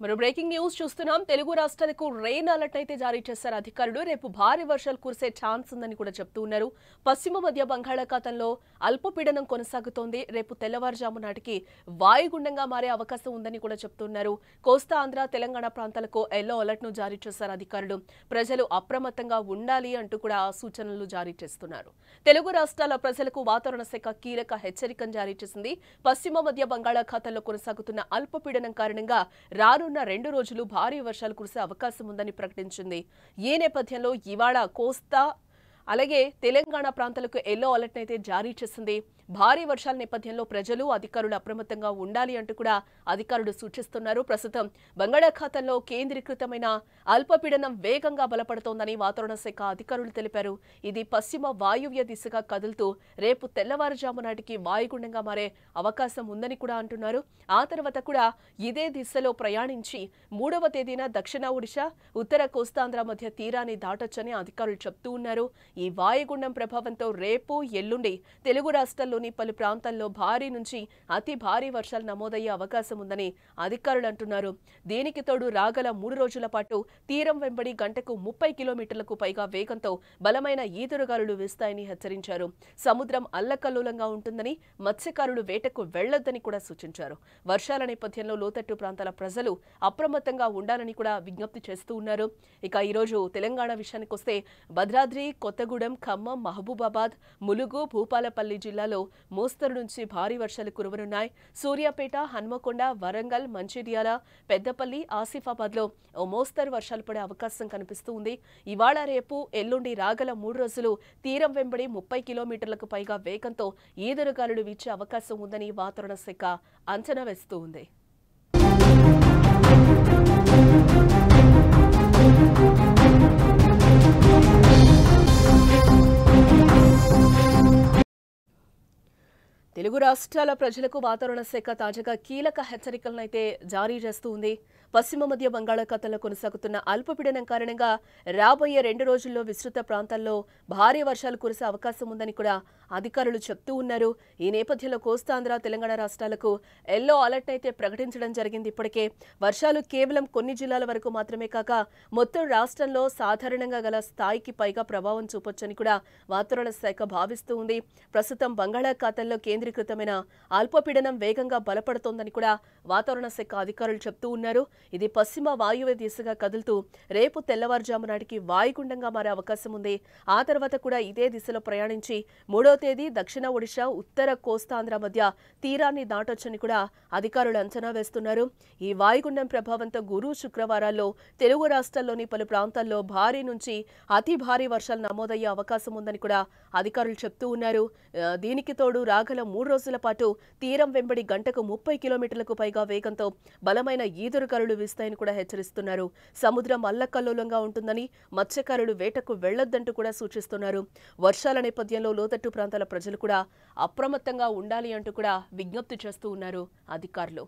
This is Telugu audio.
మరి బ్రేకింగ్ న్యూస్ చూస్తున్నాం. తెలుగు రాష్ట్రాలకు రెయిన్ అలర్ట్ అయితే జారీ చేశారు అధికారులు. రేపు భారీ వర్షాలు కురిసే ఛాన్స్ ఉందని కూడా చెప్తూ ఉన్నారు. పశ్చిమ మధ్య బంగాళాఖాతంలో అల్పపీడనం కొనసాగుతోంది. రేపు తెల్లవారుజాము నాటికి వాయుగుండంగా మారే అవకాశం ఉందని కూడా చెప్తున్నారు. కోస్తా ఆంధ్ర తెలంగాణ ప్రాంతాలకు ఎల్లో అలర్ట్ ను జారీ చేశారు అధికారులు. ప్రజలు అప్రమత్తంగా ఉండాలి అంటూ కూడా సూచనలు జారీ చేస్తున్నారు. తెలుగు రాష్ట్రాల ప్రజలకు వాతావరణ శాఖ కీలక హెచ్చరికను జారీ చేసింది. పశ్చిమ మధ్య బంగాళాఖాతంలో కొనసాగుతున్న అల్పపీడనం కారణంగా రానున్న 2 రోజులు భారీ వర్షాలు కురిసే అవకాశం ఉందని ప్రకటించింది. ఈ నేపథ్యంలో ఇవాళ కోస్తా అలాగే తెలంగాణ ప్రాంతాలకు ఎల్లో అలర్ట్ అయితే జారీ చేసింది. భారీ వర్షాల నేపథ్యంలో ప్రజలు అధికారులు అప్రమత్తంగా ఉండాలి అంటూ కూడా అధికారులు సూచిస్తున్నారు. ప్రస్తుతం బంగాళాఖాతంలో కేంద్రీకృతమైన అల్పపీడనం వేగంగా బలపడుతోందని వాతావరణ శాఖ అధికారులు తెలిపారు. ఇది పశ్చిమ వాయువ్య దిశగా కదులుతూ రేపు తెల్లవారుజాము నాటికి వాయుగుండంగా మారే అవకాశం ఉందని కూడా అంటున్నారు. ఆ తర్వాత కూడా ఇదే దిశలో ప్రయాణించి 3వ తేదీన దక్షిణ ఒడిశా, ఉత్తర కోస్తాంధ్ర మధ్య తీరాన్ని దాటొచ్చని అధికారులు చెప్తూ ఉన్నారు. ఈ వాయుగుండం ప్రభావంతో రేపు ఎల్లుండి తెలుగు రాష్ట్రాల్లోని పలు ప్రాంతాల్లో భారీ నుంచి అతి భారీ వర్షాలు నమోదయ్యే అవకాశం ఉందని అధికారులు అంటున్నారు. దీనికి తోడు రాగల 3 రోజుల పాటు తీరం వెంబడి గంటకు 30 కిలోమీటర్లకు పైగా వేగంతో బలమైన ఈదురుగాలులు వీస్తాయని హెచ్చరించారు. సముద్రం అల్లకల్లోలంగా ఉంటుందని, మత్స్యకారులు వేటకు వెళ్లొద్దని కూడా సూచించారు. వర్షాల నేపథ్యంలో లోతట్టు ప్రాంతాల ప్రజలు అప్రమత్తంగా ఉండాలని కూడా విజ్ఞప్తి చేస్తూ ఉన్నారు. ఇక ఈరోజు తెలంగాణ విషయానికి వస్తే భద్రాద్రి, కొత్తగూడెం, ఖమ్మం, మహబూబాబాద్, ములుగు, భూపాలపల్లి జిల్లాలో మోస్తరు నుంచి భారీ వర్షాలు కురవనున్నాయి. సూర్యాపేట, హన్మకొండ, వరంగల్, మంచిర్యాల, పెద్దపల్లి, ఆసిఫాబాద్లో ఓ మోస్తరు వర్షాలు పడే అవకాశం కనిపిస్తూ ఉంది. ఇవాళ, రేపు, ఎల్లుండి రాగల 3 రోజులు తీరం వెంబడి 30 కిలోమీటర్లకు పైగా వేగంతో ఈదురుగాలులు వీచే అవకాశం ఉందని వాతావరణ శాఖ అంచనా వేస్తూ ఉంది. తెలుగు రాష్ట్రాల ప్రజలకు వాతావరణ శాఖ తాజాగా కీలక హెచ్చరికలను అయితే జారీ చేస్తూ ఉంది. పశ్చిమ మధ్య బంగాళాఖాతంలో కొనసాగుతున్న అల్పపీడనం కారణంగా రాబోయే 2 రోజుల్లో విస్తృత ప్రాంతాల్లో భారీ వర్షాలు కురిసే అవకాశం ఉందని కూడా అధికారులు చెప్తూ ఉన్నారు. ఈ నేపథ్యంలో కోస్తాంధ్ర తెలంగాణ రాష్ట్రాలకు ఎల్లో అలర్ట్ అయితే ప్రకటించడం జరిగింది. ఇప్పటికే వర్షాలు కేవలం కొన్ని జిల్లాల వరకు మాత్రమే కాక మొత్తం రాష్ట్రంలో సాధారణంగా గల స్థాయికి పైగా ప్రభావం చూపొచ్చని కూడా వాతావరణ శాఖ భావిస్తూ ఉంది. ప్రస్తుతం బంగాళాఖాతంలో కేంద్రీకృతమైన అల్పపీడనం వేగంగా బలపడుతోందని కూడా వాతావరణ శాఖ అధికారులు చెప్తూ ఉన్నారు. ఇది పశ్చిమ వాయువ్య దిశగా కదులుతూ రేపు తెల్లవారుజాము నాటికి వాయుగుండంగా మారే అవకాశం ఉంది. ఆ తర్వాత కూడా ఇదే దిశలో ప్రయాణించి 3వ తేదీ దక్షిణ ఒడిశా, ఉత్తర కోస్తాంధ్ర మధ్య తీరాన్ని దాటొచ్చని కూడా అధికారులు అంచనా వేస్తున్నారు. ఈ వాయుగుండం ప్రభావంతో గురు, శుక్రవారాల్లో తెలుగు రాష్ట్రాల్లోని పలు ప్రాంతాల్లో భారీ నుంచి అతి భారీ వర్షాలు నమోదయ్యే అవకాశం ఉందని కూడా అధికారులు చెప్తూ ఉన్నారు. దీనికి తోడు రాగల 3 రోజుల పాటు తీరం వెంబడి గంటకు 30 కిలోమీటర్లకు పైగా వేగంతో బలమైన ఈదురుగాలులు వీస్తాయని కూడా హెచ్చరిస్తున్నారు. సముద్రం అల్లకల్లోలంగా ఉంటుందని, మత్స్యకారులు వేటకు వెళ్లొద్దంటూ కూడా సూచిస్తున్నారు. వర్షాల నేపథ్యంలో లోతట్టు ప్రాంతాల ప్రజలు కూడా అప్రమత్తంగా ఉండాలి అంటూ కూడా విజ్ఞప్తి చేస్తూ ఉన్నారు అధికారులు.